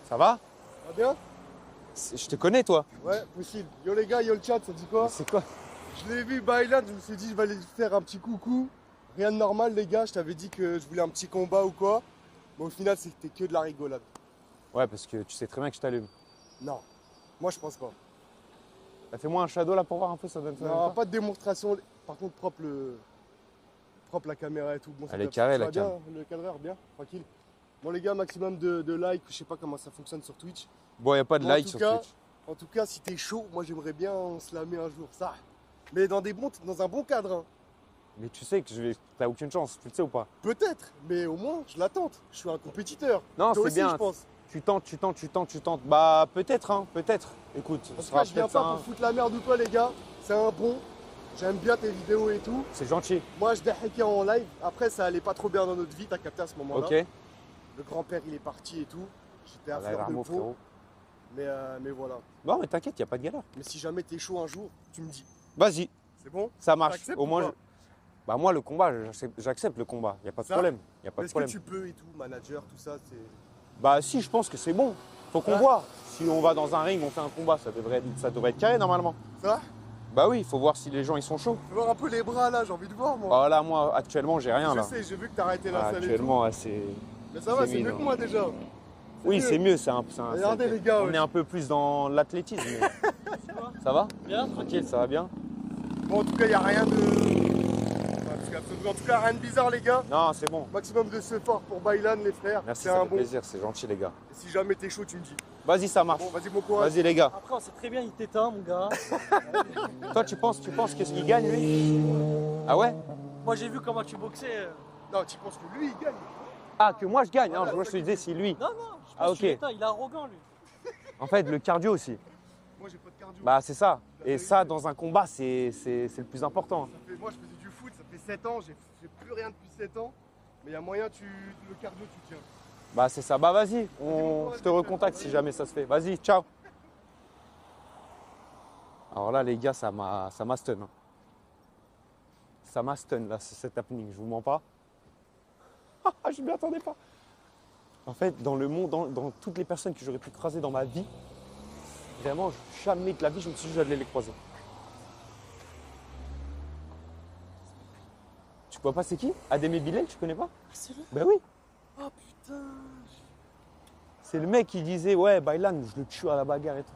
Ça va? Va bien? Je te connais, toi. Ouais, possible. Yo les gars, yo le chat, ça dit quoi? C'est quoi? Je l'ai vu Bailan, je me suis dit je vais aller faire un petit coucou. Rien de normal les gars, je t'avais dit que je voulais un petit combat ou quoi. Mais au final c'était que de la rigolade. Ouais, parce que tu sais très bien que je t'allume. Non, moi je pense pas. Bah, fais-moi un shadow là pour voir un peu, ça donne ça. Non, pas de démonstration. Par contre propre la caméra et tout. Bon, Elle est carrée, la bien, cam. le cadreur, bien, tranquille. Bon les gars, maximum de likes, je sais pas comment ça fonctionne sur Twitch. Bon, y a pas de Bon, like sur Twitch. En tout cas, si t'es chaud, moi j'aimerais bien se lamer un jour, ça. Mais dans un bon cadre. Hein. Mais tu sais que t'as aucune chance, tu le sais ou pas? Peut-être, mais au moins je la tente. Je suis un compétiteur. Non, Toi c'est aussi, bien. je pense. Tu tentes. Bah, peut-être, hein, peut-être. Écoute, En ce tout cas, sera je viens peut-être pas ça. pour foutre la merde ou quoi, les gars. C'est un bon. J'aime bien tes vidéos et tout. C'est gentil. Moi, je déhackais en live. Après, ça allait pas trop bien dans notre vie, t'as capté à ce moment-là. Ok. Le grand-père, il est parti et tout. J'étais à Là, fleur de Ramo, peau. frérot. Mais voilà. Bon, mais t'inquiète, y a pas de galère. Mais si jamais t'es chaud un jour, tu me dis. Vas-y, C'est bon? ça marche. T'acceptes Au ou moins, pas? bah, moi, le combat, j'accepte le combat. Y a pas de Ça problème. Y a pas de Est-ce que problème. tu peux et tout, manager, tout ça, c'est. Bah, si, je pense que c'est bon. Faut qu'on Ouais. voit. Si on va dans un ring, on fait un combat, ça devrait être carré normalement. Ça? Bah oui, faut voir si les gens ils sont chauds. Je veux voir un peu les bras là, j'ai envie de voir moi. Bah là, moi, actuellement, j'ai rien Je là. sais, j'ai vu que t'as arrêté la Ah, salle et actuellement, ouais, c'est. tout. Mais ça va, c'est c'est mieux mineur. que moi déjà. Oui, c'est mieux. Regardez, les gars, On ouais. est un peu plus dans l'athlétisme. mais- Ça va? Bien. Tranquille, ça va bien? Bon, en tout cas, il n'y a rien de. En tout cas, rien de bizarre, les gars. Non, c'est bon. Maximum de support pour Bailan, les frères. Merci, C'est ça un fait bon. plaisir, c'est gentil les gars. Et si jamais t'es chaud, tu me dis. Vas-y, ça marche. Bon, vas-y, bon courage. Vas-y les gars. Après, on sait très bien, il t'éteint, mon gars. Toi, tu penses qu'est-ce qu'il gagne lui? Ah ouais? Moi, j'ai vu comment tu boxais. Non, tu penses que lui, il gagne. Ah, que moi je gagne. Hein. Voilà, Moi je te disais si lui. Non, non, je pense Ah, ok. que tu l'éteins. Il est arrogant, lui. En fait, le cardio aussi. Moi, j'ai pas de cardio. Bah, c'est ça. Et ça, dans un combat, c'est le plus important. Moi, je faisais du foot, ça fait 7 ans. J'ai plus rien depuis 7 ans. Mais il y a moyen, le cardio, tu tiens. Bah, c'est ça. Bah, vas-y. Je te recontacte si jamais ça se fait. Vas-y, ciao. Alors là, les gars, ça m'a stun. Hein. Ça m'a stun, là, cet happening. Je vous mens pas. Je m'y attendais pas. En fait, dans le monde, dans toutes les personnes que j'aurais pu croiser dans ma vie, vraiment, jamais de la vie, je me suis dit que j'allais les croiser. Tu vois pas c'est qui? Ademé Bilal, tu connais pas? C'est lui? Ben oui. Oh putain. C'est le mec qui disait, ouais, Bailan, je le tue à la bagarre et tout.